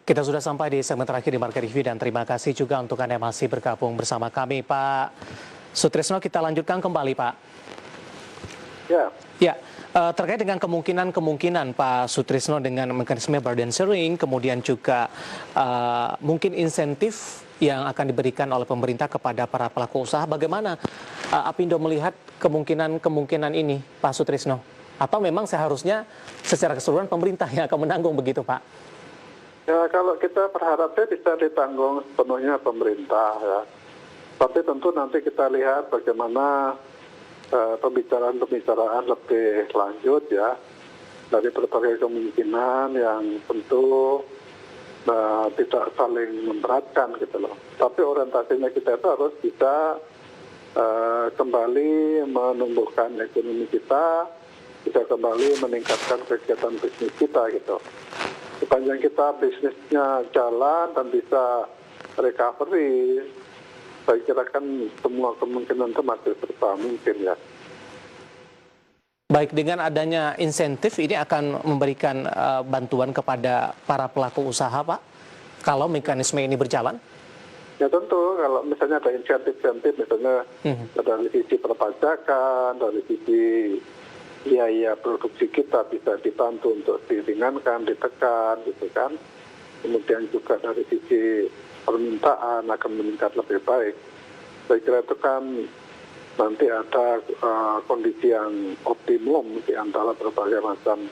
Kita sudah sampai di segmen terakhir di Market Review dan terima kasih juga untuk Anda yang masih bergabung bersama kami. Pak Sutrisno, kita lanjutkan kembali Pak. Ya. Ya, terkait dengan kemungkinan Pak Sutrisno dengan mekanisme burden sharing, kemudian juga mungkin insentif yang akan diberikan oleh pemerintah kepada para pelaku usaha, bagaimana Apindo melihat kemungkinan ini Pak Sutrisno? Atau memang seharusnya secara keseluruhan pemerintah yang akan menanggung begitu Pak? Ya, kalau kita berharapnya bisa ditanggung sepenuhnya pemerintah ya. Tapi tentu nanti kita lihat bagaimana pembicaraan lebih lanjut ya dari berbagai kemungkinan yang tentu tidak saling memberatkan gitu loh. Tapi orientasinya kita itu harus bisa kembali menumbuhkan ekonomi kita, bisa kembali meningkatkan kegiatan bisnis kita gitu. Sepanjang kita bisnisnya jalan dan bisa recovery, saya kira kan semua kemungkinan itu masih serba mungkin ya. Baik, dengan adanya insentif ini akan memberikan bantuan kepada para pelaku usaha Pak, kalau mekanisme ini berjalan? Ya tentu, kalau misalnya ada insentif-insentif, misalnya dari sisi perpajakan, dari sisi biaya produksi kita bisa dibantu untuk diringankan, ditekan, gitu kan. Kemudian juga dari sisi permintaan akan meningkat lebih baik. Saya kira itu kan nanti ada kondisi yang optimum di antara berbagai macam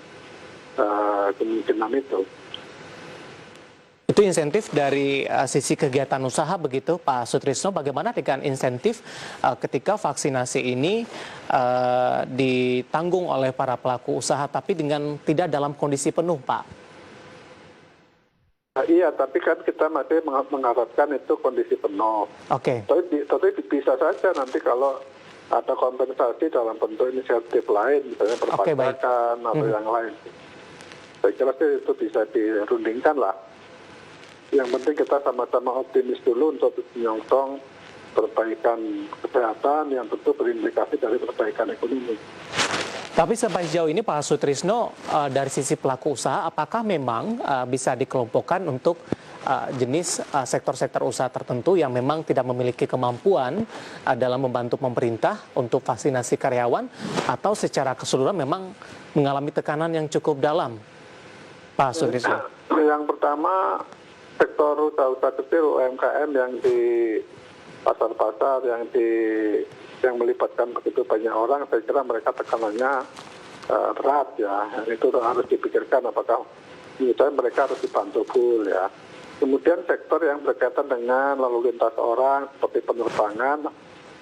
kemungkinan itu. Itu insentif dari sisi kegiatan usaha begitu Pak Sutrisno. Bagaimana dengan insentif ketika vaksinasi ini ditanggung oleh para pelaku usaha tapi dengan tidak dalam kondisi penuh Pak? Nah, iya, tapi kan kita masih mengharapkan itu kondisi penuh. Oke. Tapi bisa saja nanti kalau ada kompensasi dalam bentuk inisiatif lain, misalnya perpajakan atau yang lain. Saya kira sih itu bisa dirundingkan lah. Yang penting kita sama-sama optimis dulu untuk menyongsong perbaikan kesehatan yang tentu berimplikasi dari perbaikan ekonomi. Tapi sampai sejauh ini Pak Sutrisno, dari sisi pelaku usaha, apakah memang bisa dikelompokkan untuk jenis sektor-sektor usaha tertentu yang memang tidak memiliki kemampuan dalam membantu pemerintah untuk vaksinasi karyawan, atau secara keseluruhan memang mengalami tekanan yang cukup dalam, Pak Sutrisno? Yang pertama, sektor usaha kecil UMKM yang di pasar-pasar yang melibatkan begitu banyak orang, saya kira mereka tekanannya berat ya. Itu harus dipikirkan apakah misalnya mereka harus dibantu full ya. Kemudian sektor yang berkaitan dengan lalu lintas orang seperti penerbangan,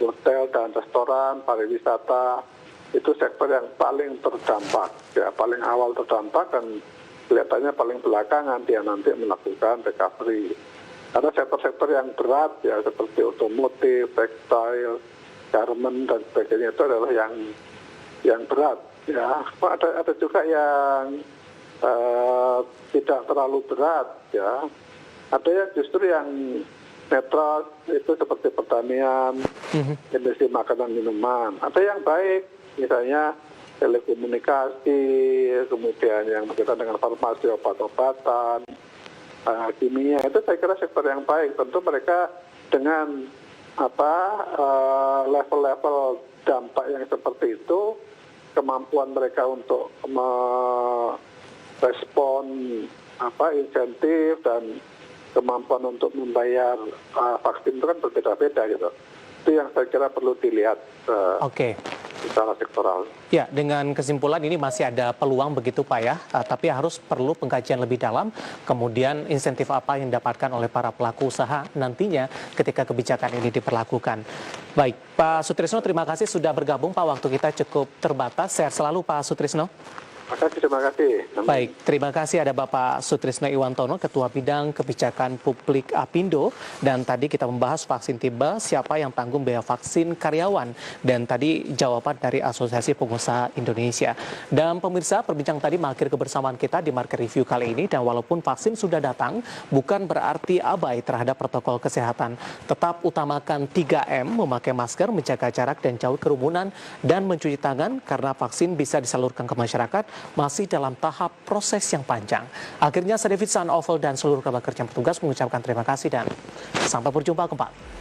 hotel dan restoran, pariwisata, itu sektor yang paling terdampak ya, paling awal terdampak dan kelihatannya paling belakangan dia nanti melakukan recovery. Karena sektor-sektor yang berat ya seperti otomotif, tekstil, garment dan sebagainya itu adalah yang berat ya. Ada juga yang tidak terlalu berat ya. Ada yang justru yang netral itu seperti pertanian, industri makanan minuman. Ada yang baik misalnya telekomunikasi, kemudian yang berkaitan dengan farmasi, obat-obatan, kimia, itu saya kira sektor yang baik. Tentu mereka dengan level-level dampak yang seperti itu, kemampuan mereka untuk merespon insentif dan kemampuan untuk membayar vaksin itu kan berbeda-beda gitu. Itu yang saya kira perlu dilihat secara sektoral. Ya, dengan kesimpulan ini masih ada peluang begitu Pak ya, tapi harus perlu pengkajian lebih dalam, kemudian insentif apa yang didapatkan oleh para pelaku usaha nantinya ketika kebijakan ini diperlakukan. Baik, Pak Sutrisno, terima kasih sudah bergabung Pak, waktu kita cukup terbatas. Sehat selalu Pak Sutrisno. Terima kasih. Baik, terima kasih ada Bapak Sutrisno Iwantono, Ketua Bidang Kebijakan Publik Apindo. Dan tadi kita membahas vaksin tiba, siapa yang tanggung biaya vaksin karyawan. Dan tadi jawaban dari Asosiasi Pengusaha Indonesia. Dan pemirsa, perbincang tadi mengakhiri kebersamaan kita di Market Review kali ini. Dan walaupun vaksin sudah datang, bukan berarti abai terhadap protokol kesehatan. Tetap utamakan 3M, memakai masker, menjaga jarak dan jauh kerumunan, dan mencuci tangan karena vaksin bisa disalurkan ke masyarakat masih dalam tahap proses yang panjang. Akhirnya saya David San Oval dan seluruh kerabat kerja petugas mengucapkan terima kasih dan sampai berjumpa kembali.